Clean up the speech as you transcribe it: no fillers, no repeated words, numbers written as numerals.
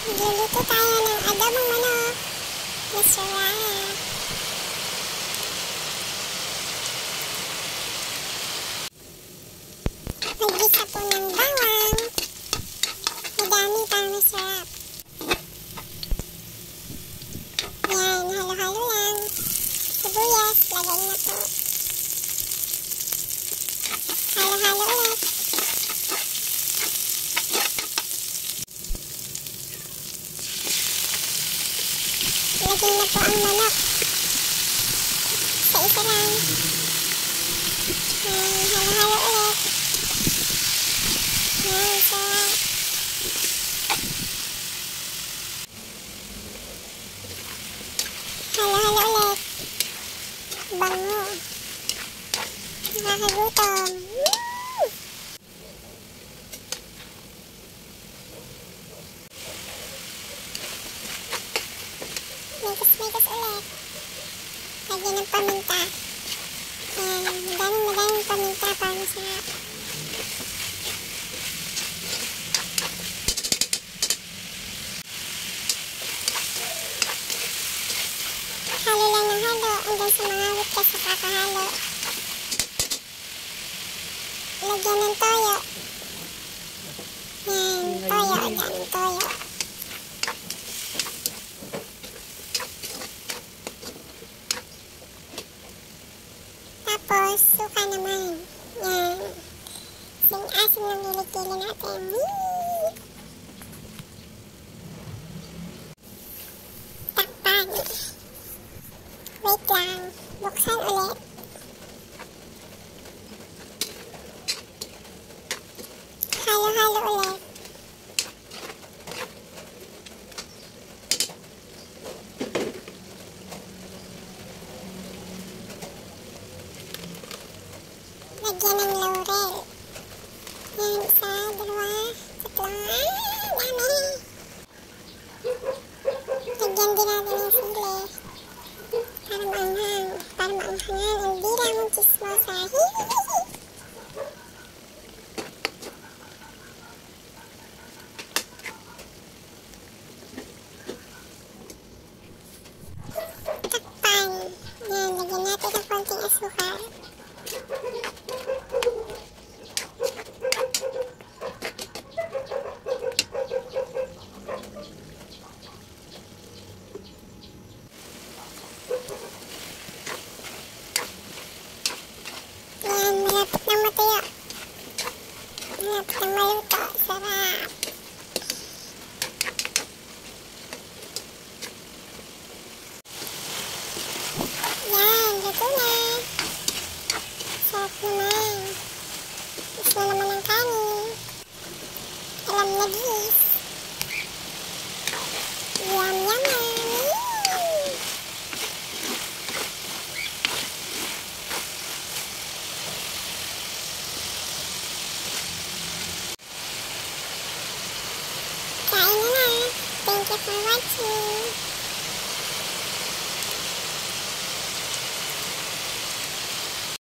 Magluluto tayo ng adobong manok. Masarap. Maggisa po ng bawang. Madami para masarap. Yan, halo-halo lang. Sibuyas, lagay na po. Halo-halo ulit. Lagay na po ang manok. Sa isa lang. Yan, halo-halo ulit. Yan, sarap. Halo-halo ulit. Bango. Nakakagutom. Mikas-mikas ulit. Lagyan ng paminta. Ayan, madaming paminta para masarap. Halo lang ng halo hanggang sa mangawit ka sa kakahalo. Lagyan ng toyo. Yan, toyo. Daming toyo. Tapos, suka naman. Yan. Yung asim ng niligpili natin. Takpan. Wait lang. Buksan ulit. Halo-halo ulit. Lagyan ng laurel. Yan, isa, dalawa, tatlo. Dami! Lagyan din natin yung sili. Para maanghang. Para maanghangan ang bira mong chismosa. Takpan. Yan, lagyan natin ng konting asukal. Yan, malapit na matuyo. Malapit na maluto. Sarap. Yan, luto na. Sarap naman. Gusto na naman ng kanin. Alam na bis. Yum, yum, yum. Kain na na. Thank you for watching.